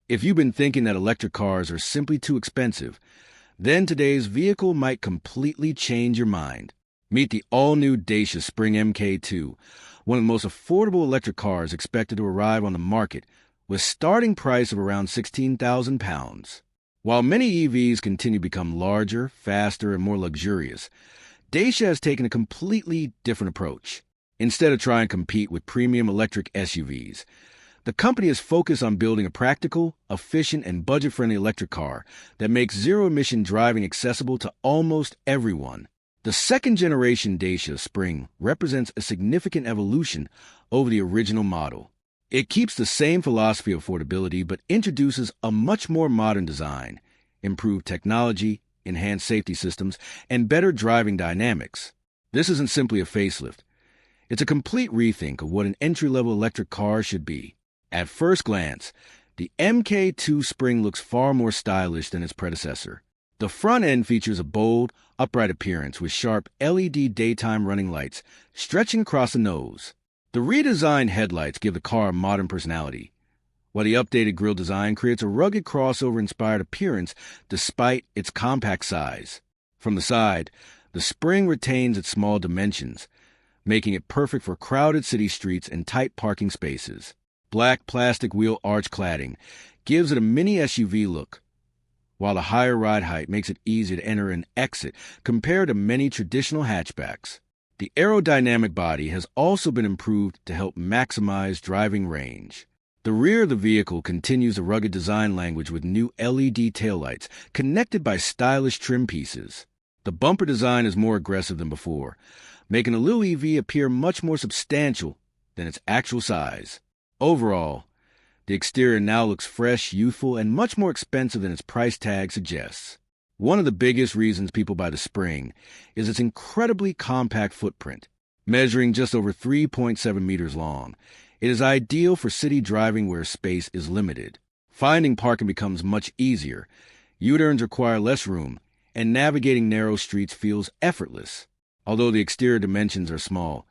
If you've been thinking that electric cars are simply too expensive, then today's vehicle might completely change your mind. Meet the all-new Dacia Spring Mk2, one of the most affordable electric cars expected to arrive on the market, with a starting price of around £16,000. While many EVs continue to become larger, faster, and more luxurious, Dacia has taken a completely different approach. Instead of trying to compete with premium electric SUVs, the company is focused on building a practical, efficient, and budget-friendly electric car that makes zero-emission driving accessible to almost everyone. The second-generation Dacia Spring represents a significant evolution over the original model. It keeps the same philosophy of affordability but introduces a much more modern design, improved technology, enhanced safety systems, and better driving dynamics. This isn't simply a facelift. It's a complete rethink of what an entry-level electric car should be. At first glance, the Mk2 Spring looks far more stylish than its predecessor. The front end features a bold, upright appearance with sharp LED daytime running lights stretching across the nose. The redesigned headlights give the car a modern personality, while the updated grille design creates a rugged crossover-inspired appearance despite its compact size. From the side, the Spring retains its small dimensions, making it perfect for crowded city streets and tight parking spaces. Black plastic wheel arch cladding gives it a mini SUV look, while the higher ride height makes it easy to enter and exit compared to many traditional hatchbacks. The aerodynamic body has also been improved to help maximize driving range. The rear of the vehicle continues the rugged design language with new LED taillights connected by stylish trim pieces. The bumper design is more aggressive than before, making a little EV appear much more substantial than its actual size. Overall, the exterior now looks fresh, youthful, and much more expensive than its price tag suggests. One of the biggest reasons people buy the Spring is its incredibly compact footprint. Measuring just over 3.7 meters long, it is ideal for city driving where space is limited. Finding parking becomes much easier, U-turns require less room, and navigating narrow streets feels effortless. Although the exterior dimensions are small,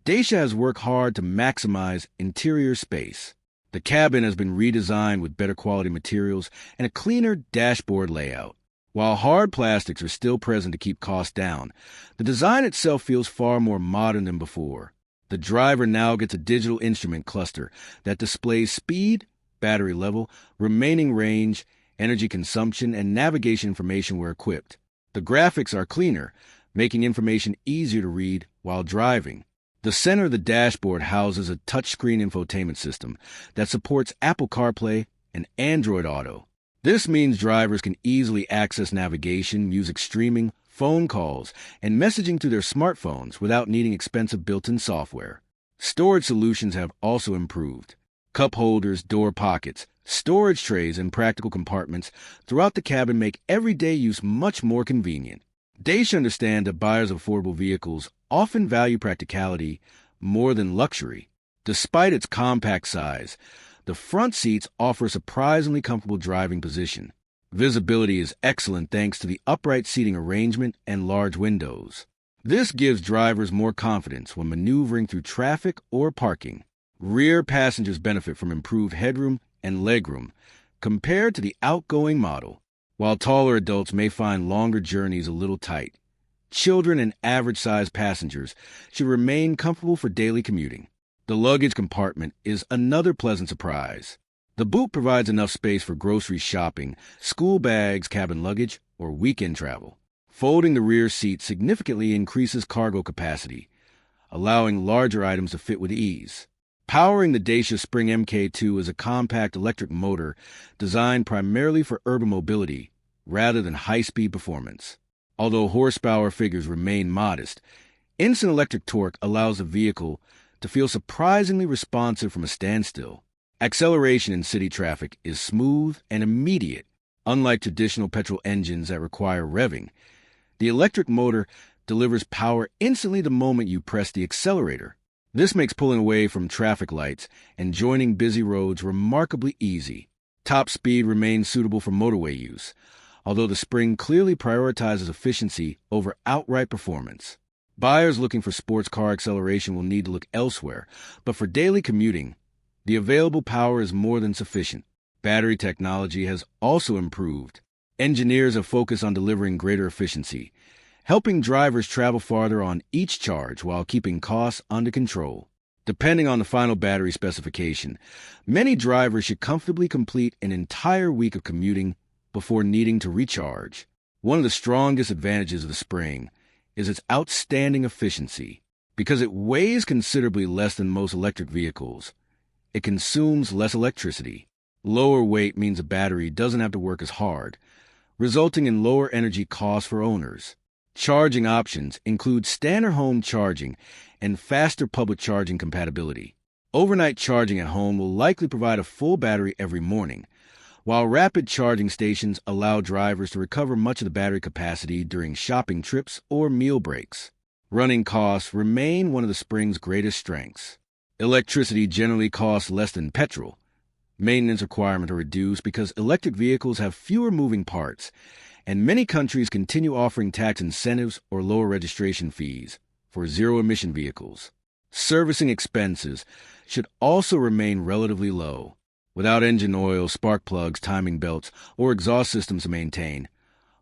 Dacia has worked hard to maximize interior space. The cabin has been redesigned with better quality materials and a cleaner dashboard layout. While hard plastics are still present to keep costs down, the design itself feels far more modern than before. The driver now gets a digital instrument cluster that displays speed, battery level, remaining range, energy consumption, and navigation information where equipped. The graphics are cleaner, making information easier to read while driving. The center of the dashboard houses a touchscreen infotainment system that supports Apple CarPlay and Android Auto. This means drivers can easily access navigation, music streaming, phone calls, and messaging through their smartphones without needing expensive built-in software. Storage solutions have also improved. Cup holders, door pockets, storage trays, and practical compartments throughout the cabin make everyday use much more convenient. Dacia understands that buyers of affordable vehicles often value practicality more than luxury. Despite its compact size, the front seats offer a surprisingly comfortable driving position. Visibility is excellent thanks to the upright seating arrangement and large windows. This gives drivers more confidence when maneuvering through traffic or parking. Rear passengers benefit from improved headroom and legroom compared to the outgoing model. While taller adults may find longer journeys a little tight, children and average-sized passengers should remain comfortable for daily commuting. The luggage compartment is another pleasant surprise. The boot provides enough space for grocery shopping, school bags, cabin luggage, or weekend travel. Folding the rear seat significantly increases cargo capacity, allowing larger items to fit with ease. Powering the Dacia Spring Mk2 is a compact electric motor designed primarily for urban mobility rather than high-speed performance. Although horsepower figures remain modest, instant electric torque allows the vehicle to feel surprisingly responsive from a standstill. Acceleration in city traffic is smooth and immediate. Unlike traditional petrol engines that require revving, the electric motor delivers power instantly the moment you press the accelerator. This makes pulling away from traffic lights and joining busy roads remarkably easy. Top speed remains suitable for motorway use, although the Spring clearly prioritizes efficiency over outright performance. Buyers looking for sports car acceleration will need to look elsewhere, but for daily commuting, the available power is more than sufficient. Battery technology has also improved. Engineers have focused on delivering greater efficiency, helping drivers travel farther on each charge while keeping costs under control. Depending on the final battery specification, many drivers should comfortably complete an entire week of commuting before needing to recharge. One of the strongest advantages of the Spring is its outstanding efficiency. Because it weighs considerably less than most electric vehicles, it consumes less electricity. Lower weight means a battery doesn't have to work as hard, resulting in lower energy costs for owners. Charging options include standard home charging and faster public charging compatibility. Overnight charging at home will likely provide a full battery every morning, while rapid charging stations allow drivers to recover much of the battery capacity during shopping trips or meal breaks. Running costs remain one of the Spring's greatest strengths. Electricity generally costs less than petrol. Maintenance requirements are reduced because electric vehicles have fewer moving parts, and many countries continue offering tax incentives or lower registration fees for zero-emission vehicles. Servicing expenses should also remain relatively low. Without engine oil, spark plugs, timing belts, or exhaust systems to maintain,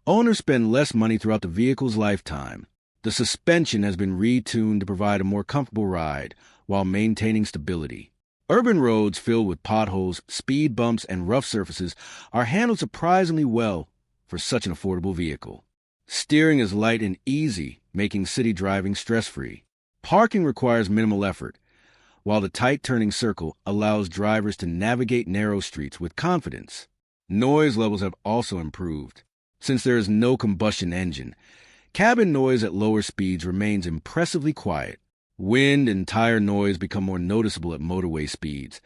owners spend less money throughout the vehicle's lifetime. The suspension has been retuned to provide a more comfortable ride while maintaining stability. Urban roads filled with potholes, speed bumps, and rough surfaces are handled surprisingly well for such an affordable vehicle. Steering is light and easy, making city driving stress-free. Parking requires minimal effort, while the tight turning circle allows drivers to navigate narrow streets with confidence. Noise levels have also improved. Since there is no combustion engine, cabin noise at lower speeds remains impressively quiet. Wind and tire noise become more noticeable at motorway speeds,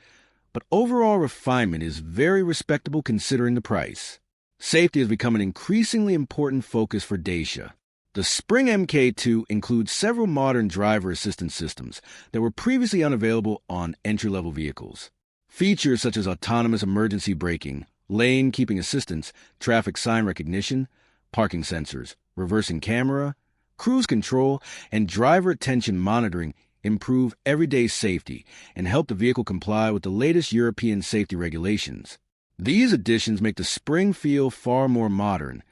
but overall refinement is very respectable considering the price. Safety has become an increasingly important focus for Dacia. The Spring Mk2 includes several modern driver assistance systems that were previously unavailable on entry-level vehicles. Features such as autonomous emergency braking, lane keeping assistance, traffic sign recognition, parking sensors, reversing camera, cruise control, and driver attention monitoring improve everyday safety and help the vehicle comply with the latest European safety regulations. These additions make the Spring feel far more modern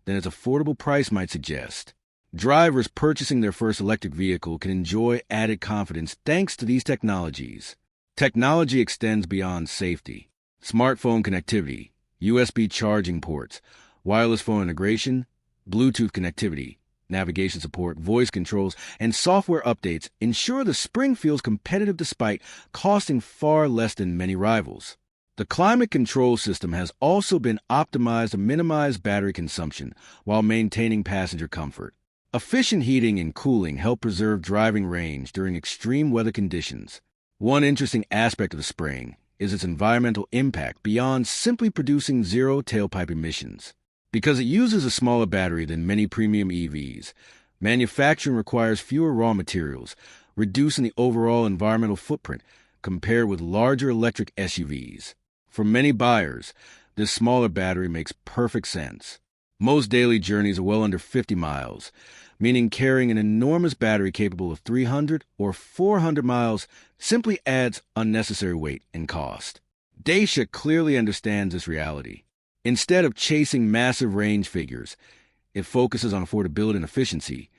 than its affordable price might suggest. Drivers purchasing their first electric vehicle can enjoy added confidence thanks to these technologies. Technology extends beyond safety. Smartphone connectivity, USB charging ports, wireless phone integration, Bluetooth connectivity, navigation support, voice controls, and software updates ensure the Spring feels competitive despite costing far less than many rivals. The climate control system has also been optimized to minimize battery consumption while maintaining passenger comfort. Efficient heating and cooling help preserve driving range during extreme weather conditions. One interesting aspect of the Spring is its environmental impact beyond simply producing zero tailpipe emissions. Because it uses a smaller battery than many premium EVs, manufacturing requires fewer raw materials, reducing the overall environmental footprint compared with larger electric SUVs. For many buyers, this smaller battery makes perfect sense. Most daily journeys are well under 50 miles, meaning carrying an enormous battery capable of 300 or 400 miles simply adds unnecessary weight and cost. Dacia clearly understands this reality. Instead of chasing massive range figures, it focuses on affordability and efficiency,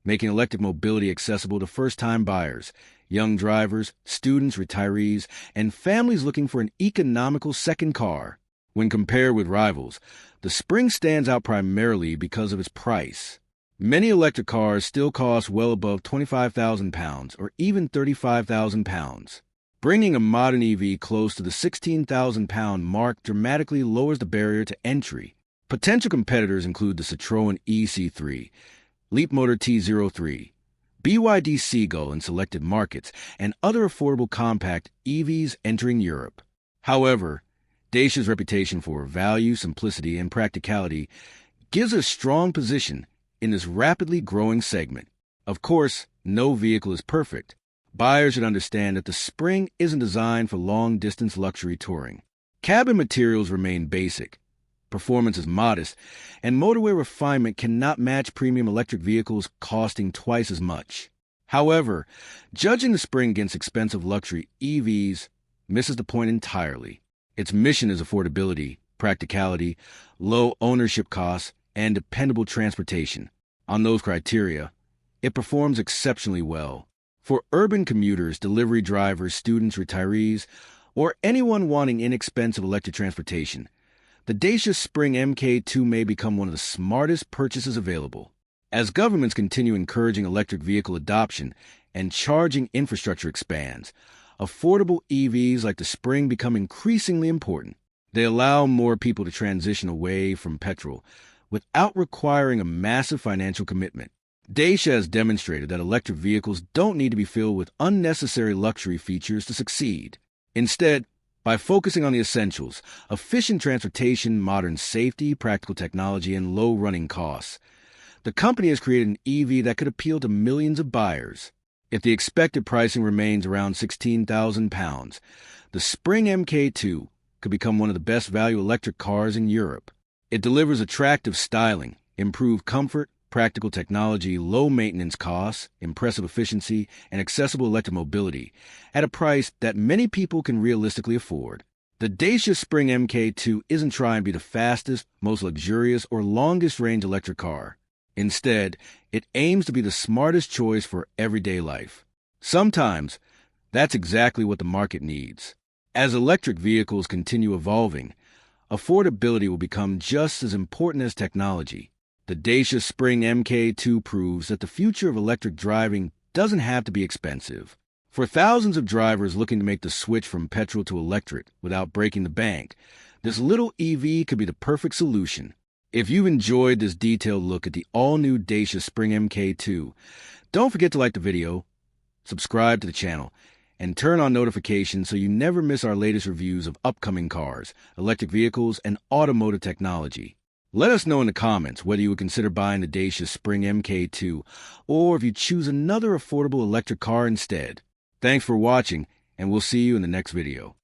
making electric mobility accessible to first-time buyers, young drivers, students, retirees, and families looking for an economical second car. When compared with rivals, the Spring stands out primarily because of its price. Many electric cars still cost well above £25,000 or even £35,000. Bringing a modern EV close to the £16,000 mark dramatically lowers the barrier to entry. Potential competitors include the Citroën EC3, Leapmotor T03, BYD Seagull in selected markets, and other affordable compact EVs entering Europe. However, Dacia's reputation for value, simplicity, and practicality gives it a strong position in this rapidly growing segment. Of course, no vehicle is perfect. Buyers should understand that the Spring isn't designed for long-distance luxury touring. Cabin materials remain basic, performance is modest, and motorway refinement cannot match premium electric vehicles costing twice as much. However, judging the Spring against expensive luxury EVs misses the point entirely. Its mission is affordability, practicality, low ownership costs, and dependable transportation. On those criteria, it performs exceptionally well. For urban commuters, delivery drivers, students, retirees, or anyone wanting inexpensive electric transportation, the Dacia Spring Mk2 may become one of the smartest purchases available. As governments continue encouraging electric vehicle adoption and charging infrastructure expands, affordable EVs like the Spring become increasingly important. They allow more people to transition away from petrol without requiring a massive financial commitment. Dacia has demonstrated that electric vehicles don't need to be filled with unnecessary luxury features to succeed. Instead, by focusing on the essentials, efficient transportation, modern safety, practical technology, and low running costs, the company has created an EV that could appeal to millions of buyers. If the expected pricing remains around £16,000, the Spring Mk2 could become one of the best value electric cars in Europe. It delivers attractive styling, improved comfort, practical technology, low maintenance costs, impressive efficiency, and accessible electric mobility at a price that many people can realistically afford. The Dacia Spring Mk2 isn't trying to be the fastest, most luxurious, or longest-range electric car. Instead, it aims to be the smartest choice for everyday life. Sometimes, that's exactly what the market needs. As electric vehicles continue evolving, affordability will become just as important as technology. The Dacia Spring Mk2 proves that the future of electric driving doesn't have to be expensive. For thousands of drivers looking to make the switch from petrol to electric without breaking the bank, this little EV could be the perfect solution. If you've enjoyed this detailed look at the all-new Dacia Spring Mk2, don't forget to like the video, subscribe to the channel, and turn on notifications so you never miss our latest reviews of upcoming cars, electric vehicles, and automotive technology. Let us know in the comments whether you would consider buying the Dacia Spring Mk2 or if you choose another affordable electric car instead. Thanks for watching, and we'll see you in the next video.